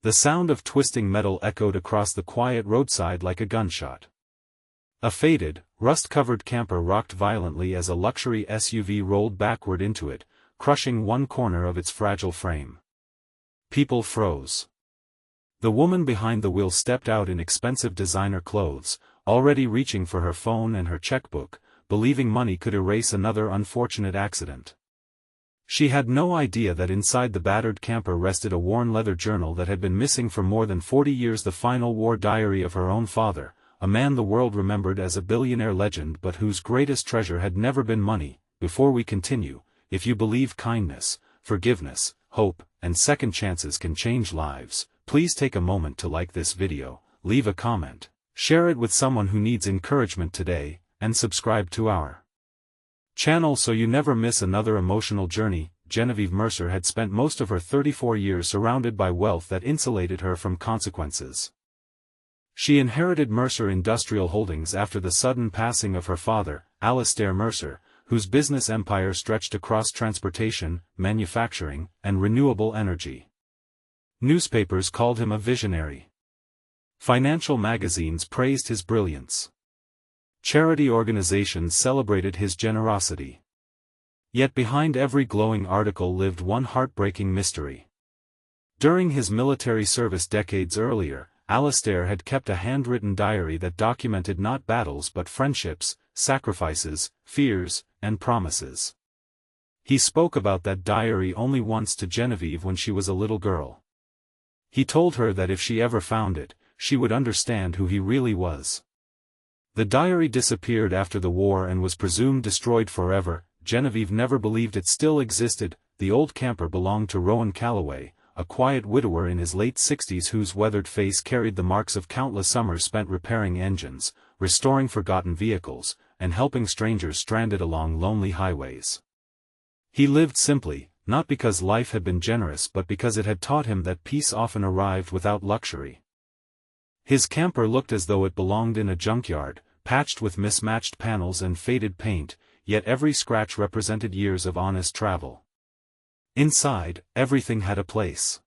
The sound of twisting metal echoed across the quiet roadside like a gunshot. A faded, rust-covered camper rocked violently as a luxury SUV rolled backward into it, crushing one corner of its fragile frame. People froze. The woman behind the wheel stepped out in expensive designer clothes, already reaching for her phone and her checkbook, believing money could erase another unfortunate accident. She had no idea that inside the battered camper rested a worn leather journal that had been missing for more than 40 years, the final war diary of her own father, a man the world remembered as a billionaire legend but whose greatest treasure had never been money. Before we continue, if you believe kindness, forgiveness, hope, and second chances can change lives, please take a moment to like this video, leave a comment, share it with someone who needs encouragement today, and subscribe to our channel so you never miss another emotional journey. Genevieve Mercer had spent most of her 34 years surrounded by wealth that insulated her from consequences. She inherited Mercer Industrial Holdings after the sudden passing of her father, Alastair Mercer, whose business empire stretched across transportation, manufacturing, and renewable energy. Newspapers called him a visionary. Financial magazines praised his brilliance. Charity organizations celebrated his generosity. Yet behind every glowing article lived one heartbreaking mystery. During his military service decades earlier, Alastair had kept a handwritten diary that documented not battles but friendships, sacrifices, fears, and promises. He spoke about that diary only once to Genevieve when she was a little girl. He told her that if she ever found it, she would understand who he really was. The diary disappeared after the war and was presumed destroyed forever. Genevieve never believed it still existed. The old camper belonged to Rowan Calloway, a quiet widower in his late 60s whose weathered face carried the marks of countless summers spent repairing engines, restoring forgotten vehicles, and helping strangers stranded along lonely highways. He lived simply, not because life had been generous but because it had taught him that peace often arrived without luxury. His camper looked as though it belonged in a junkyard, patched with mismatched panels and faded paint, yet every scratch represented years of honest travel. Inside, everything had a place.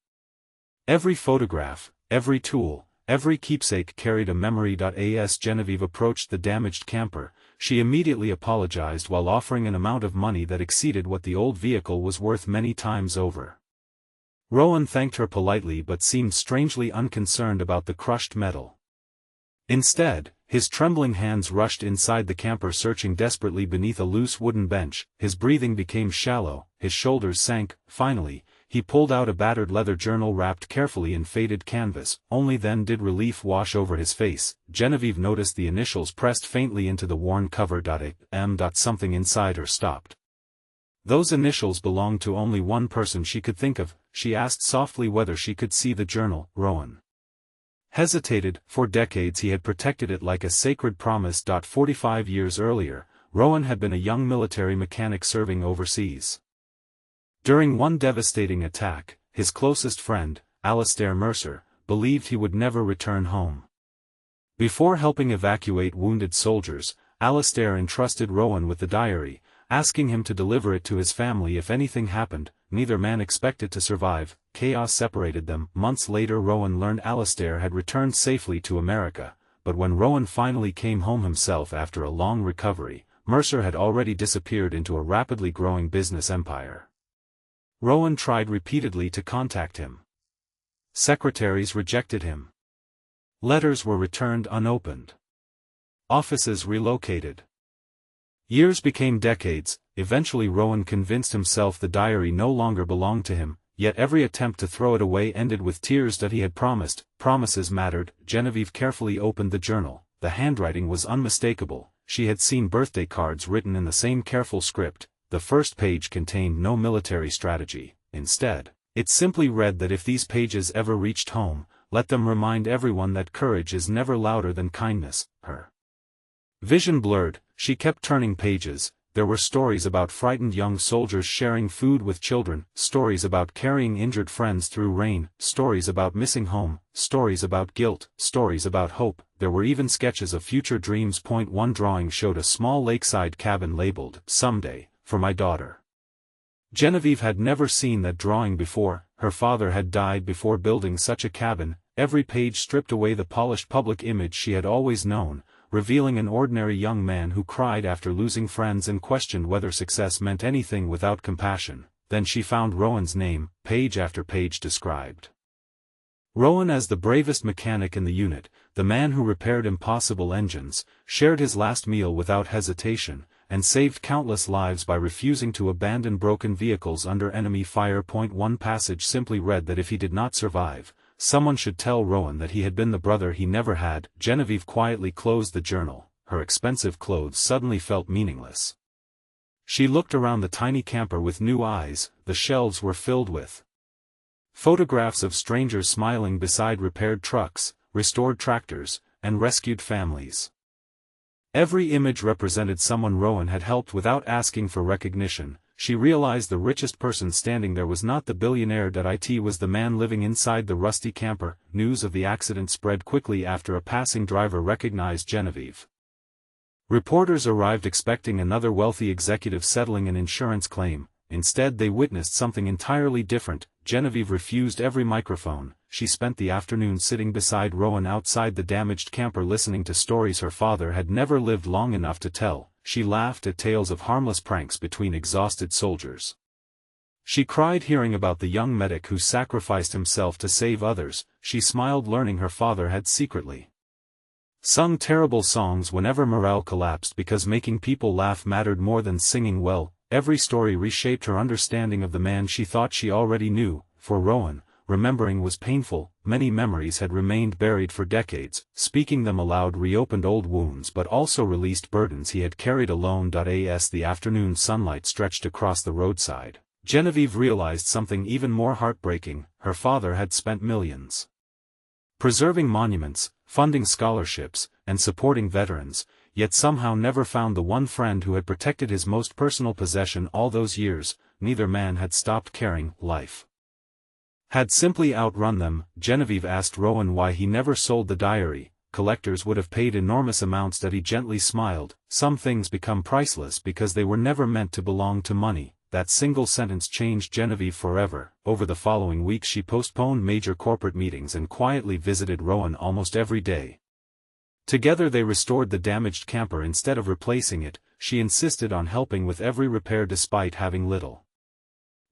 Every photograph, every tool, every keepsake carried a memory. As Genevieve approached the damaged camper, she immediately apologized while offering an amount of money that exceeded what the old vehicle was worth many times over. Rowan thanked her politely but seemed strangely unconcerned about the crushed metal. Instead, his trembling hands rushed inside the camper, searching desperately beneath a loose wooden bench. His breathing became shallow, his shoulders sank. Finally, he pulled out a battered leather journal wrapped carefully in faded canvas. Only then did relief wash over his face. Genevieve noticed the initials pressed faintly into the worn cover. Something inside her stopped. Those initials belonged to only one person she could think of. She asked softly whether she could see the journal. Rowan hesitated. For decades he had protected it like a sacred promise. 45 years earlier, Rowan had been a young military mechanic serving overseas. During one devastating attack, his closest friend, Alastair Mercer, believed he would never return home. Before helping evacuate wounded soldiers, Alastair entrusted Rowan with the diary, asking him to deliver it to his family if anything happened. Neither man expected to survive. Chaos separated them. Months later Rowan learned Alastair had returned safely to America, but when Rowan finally came home himself after a long recovery, Mercer had already disappeared into a rapidly growing business empire. Rowan tried repeatedly to contact him. Secretaries rejected him. Letters were returned unopened. Offices relocated. Years became decades. Eventually Rowan convinced himself the diary no longer belonged to him, yet every attempt to throw it away ended with tears. He had promised. Promises mattered. Genevieve carefully opened the journal. The handwriting was unmistakable. She had seen birthday cards written in the same careful script. The first page contained no military strategy. Instead, it simply read that if these pages ever reached home, let them remind everyone that courage is never louder than kindness. Her vision blurred. She kept turning pages. There were stories about frightened young soldiers sharing food with children, stories about carrying injured friends through rain, stories about missing home, stories about guilt, stories about hope. There were even sketches of future dreams. One drawing showed a small lakeside cabin labeled, "Someday, for my daughter." Genevieve had never seen that drawing before. her father had died before building such a cabin. Every page stripped away the polished public image she had always known, revealing an ordinary young man who cried after losing friends and questioned whether success meant anything without compassion. Then she found Rowan's name, page after page described. Rowan as the bravest mechanic in the unit, the man who repaired impossible engines, shared his last meal without hesitation, and saved countless lives by refusing to abandon broken vehicles under enemy fire. One passage simply read that if he did not survive, someone should tell Rowan that he had been the brother he never had. Genevieve quietly closed the journal. Her expensive clothes suddenly felt meaningless. She looked around the tiny camper with new eyes. The shelves were filled with photographs of strangers smiling beside repaired trucks, restored tractors, and rescued families. Every image represented someone Rowan had helped without asking for recognition. She realized the richest person standing there was not the billionaire. It was the man living inside the rusty camper. News of the accident spread quickly after a passing driver recognized Genevieve. Reporters arrived expecting another wealthy executive settling an insurance claim. Instead they witnessed something entirely different. Genevieve refused every microphone. She spent the afternoon sitting beside Rowan outside the damaged camper listening to stories her father had never lived long enough to tell. She laughed at tales of harmless pranks between exhausted soldiers. She cried hearing about the young medic who sacrificed himself to save others. She smiled learning her father had secretly sung terrible songs whenever morale collapsed because making people laugh mattered more than singing well. Every story reshaped her understanding of the man she thought she already knew. For Rowan, remembering was painful. Many memories had remained buried for decades. Speaking them aloud reopened old wounds but also released burdens he had carried alone. As the afternoon sunlight stretched across the roadside, Genevieve realized something even more heartbreaking. Her father had spent millions preserving monuments, funding scholarships, and supporting veterans, yet somehow never found the one friend who had protected his most personal possession all those years. Neither man had stopped caring. Life had simply outrun them. Genevieve asked Rowan why he never sold the diary. Collectors would have paid enormous amounts. He gently smiled. Some things become priceless because they were never meant to belong to money. That single sentence changed Genevieve forever. Over the following weeks she postponed major corporate meetings and quietly visited Rowan almost every day. Together they restored the damaged camper instead of replacing it. She insisted on helping with every repair despite having little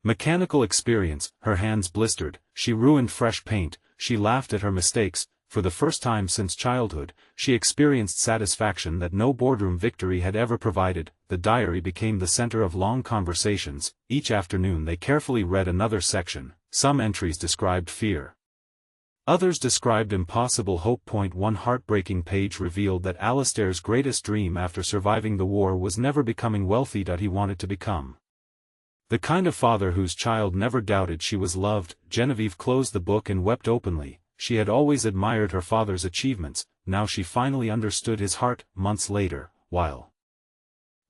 mechanical experience. Her hands blistered. She ruined fresh paint. She laughed at her mistakes. For the first time since childhood, she experienced satisfaction that no boardroom victory had ever provided. The diary became the center of long conversations. Each afternoon they carefully read another section. Some entries described fear. Others described impossible hope. One heartbreaking page revealed that Alistair's greatest dream after surviving the war was never becoming wealthy. He wanted to become the kind of father whose child never doubted she was loved. Genevieve closed the book and wept openly. She had always admired her father's achievements. Now she finally understood his heart. Months later, while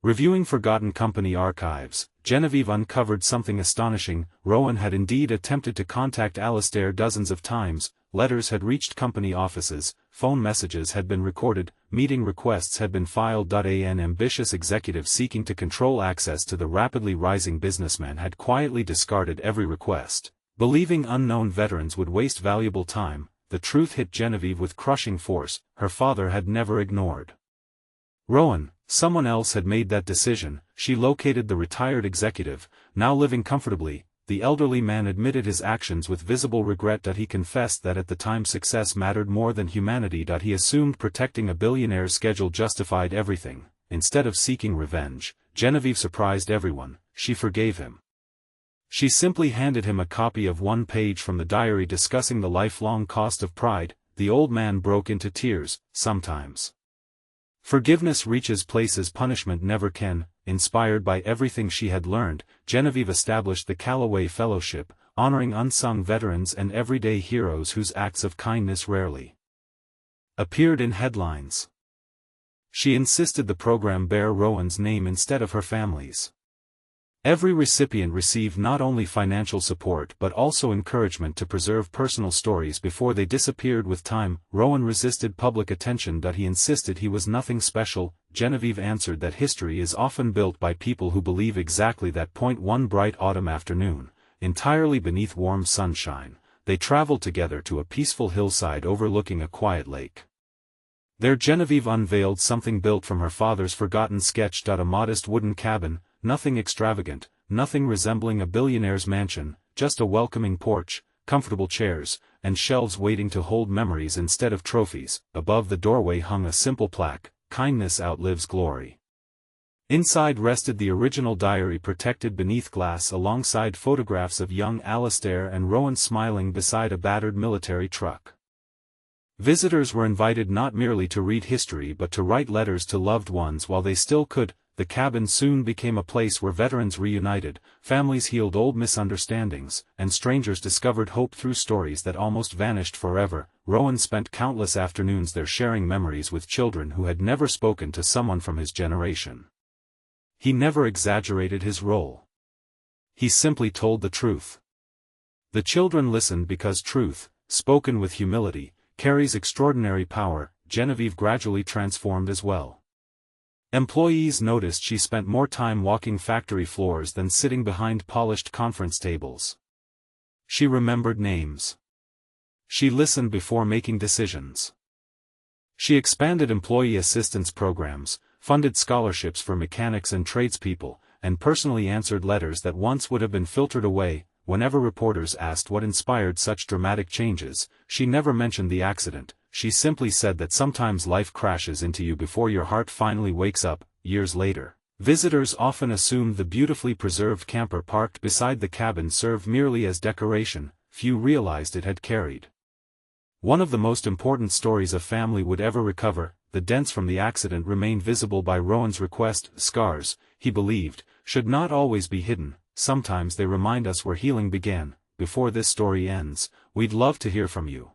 reviewing forgotten company archives, Genevieve uncovered something astonishing. Rowan had indeed attempted to contact Alistair dozens of times. Letters had reached company offices, phone messages had been recorded, meeting requests had been filed. An ambitious executive seeking to control access to the rapidly rising businessman had quietly discarded every request, believing unknown veterans would waste valuable time. The truth hit Genevieve with crushing force. Her father had never ignored Rowan. Someone else had made that decision. She located the retired executive, now living comfortably. The elderly man admitted his actions with visible regret. He confessed that at the time success mattered more than humanity. He assumed protecting a billionaire's schedule justified everything. Instead of seeking revenge, Genevieve surprised everyone. She forgave him. She simply handed him a copy of one page from the diary discussing the lifelong cost of pride. The old man broke into tears. Sometimes forgiveness reaches places punishment never can. Inspired by everything she had learned, Genevieve established the Callaway Fellowship, honoring unsung veterans and everyday heroes whose acts of kindness rarely appeared in headlines. She insisted the program bear Rowan's name instead of her family's. Every recipient received not only financial support but also encouragement to preserve personal stories before they disappeared with time. Rowan resisted public attention. He insisted he was nothing special. Genevieve answered that history is often built by people who believe exactly that. One bright autumn afternoon, entirely beneath warm sunshine, they traveled together to a peaceful hillside overlooking a quiet lake. There Genevieve unveiled something built from her father's forgotten sketch. A modest wooden cabin, nothing extravagant, nothing resembling a billionaire's mansion, just a welcoming porch, comfortable chairs, and shelves waiting to hold memories instead of trophies. Above the doorway hung a simple plaque, "Kindness outlives glory." Inside rested the original diary protected beneath glass alongside photographs of young Alastair and Rowan smiling beside a battered military truck. Visitors were invited not merely to read history but to write letters to loved ones while they still could. The cabin soon became a place where veterans reunited, families healed old misunderstandings, and strangers discovered hope through stories that almost vanished forever. Rowan spent countless afternoons there sharing memories with children who had never spoken to someone from his generation. He never exaggerated his role. He simply told the truth. The children listened because truth, spoken with humility, carries extraordinary power. Genevieve gradually transformed as well. Employees noticed she spent more time walking factory floors than sitting behind polished conference tables. She remembered names. She listened before making decisions. She expanded employee assistance programs, funded scholarships for mechanics and tradespeople, and personally answered letters that once would have been filtered away. Whenever reporters asked what inspired such dramatic changes, she never mentioned the accident. She simply said that sometimes life crashes into you before your heart finally wakes up. Years later, visitors often assumed the beautifully preserved camper parked beside the cabin served merely as decoration. Few realized it had carried one of the most important stories a family would ever recover. The dents from the accident remained visible by Rowan's request. Scars, he believed, should not always be hidden. Sometimes they remind us where healing began. Before this story ends, we'd love to hear from you.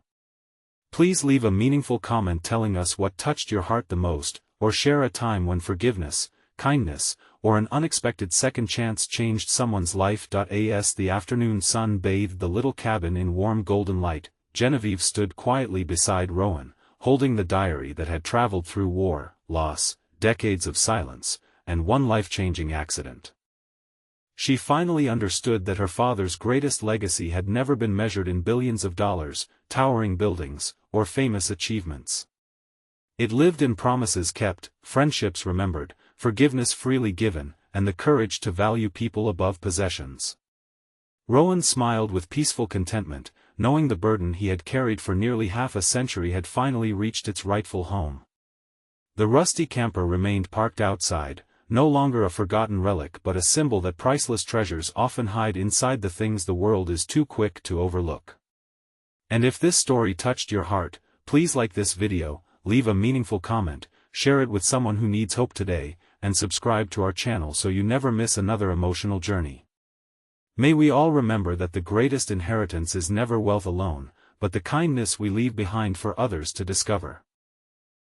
Please leave a meaningful comment telling us what touched your heart the most, or share a time when forgiveness, kindness, or an unexpected second chance changed someone's life. As the afternoon sun bathed the little cabin in warm golden light, Genevieve stood quietly beside Rowan, holding the diary that had traveled through war, loss, decades of silence, and one life-changing accident. She finally understood that her father's greatest legacy had never been measured in billions of dollars, towering buildings, or famous achievements. It lived in promises kept, friendships remembered, forgiveness freely given, and the courage to value people above possessions. Rowan smiled with peaceful contentment, knowing the burden he had carried for nearly half a century had finally reached its rightful home. The rusty camper remained parked outside, no longer a forgotten relic but a symbol that priceless treasures often hide inside the things the world is too quick to overlook. And if this story touched your heart, please like this video, leave a meaningful comment, share it with someone who needs hope today, and subscribe to our channel so you never miss another emotional journey. May we all remember that the greatest inheritance is never wealth alone, but the kindness we leave behind for others to discover.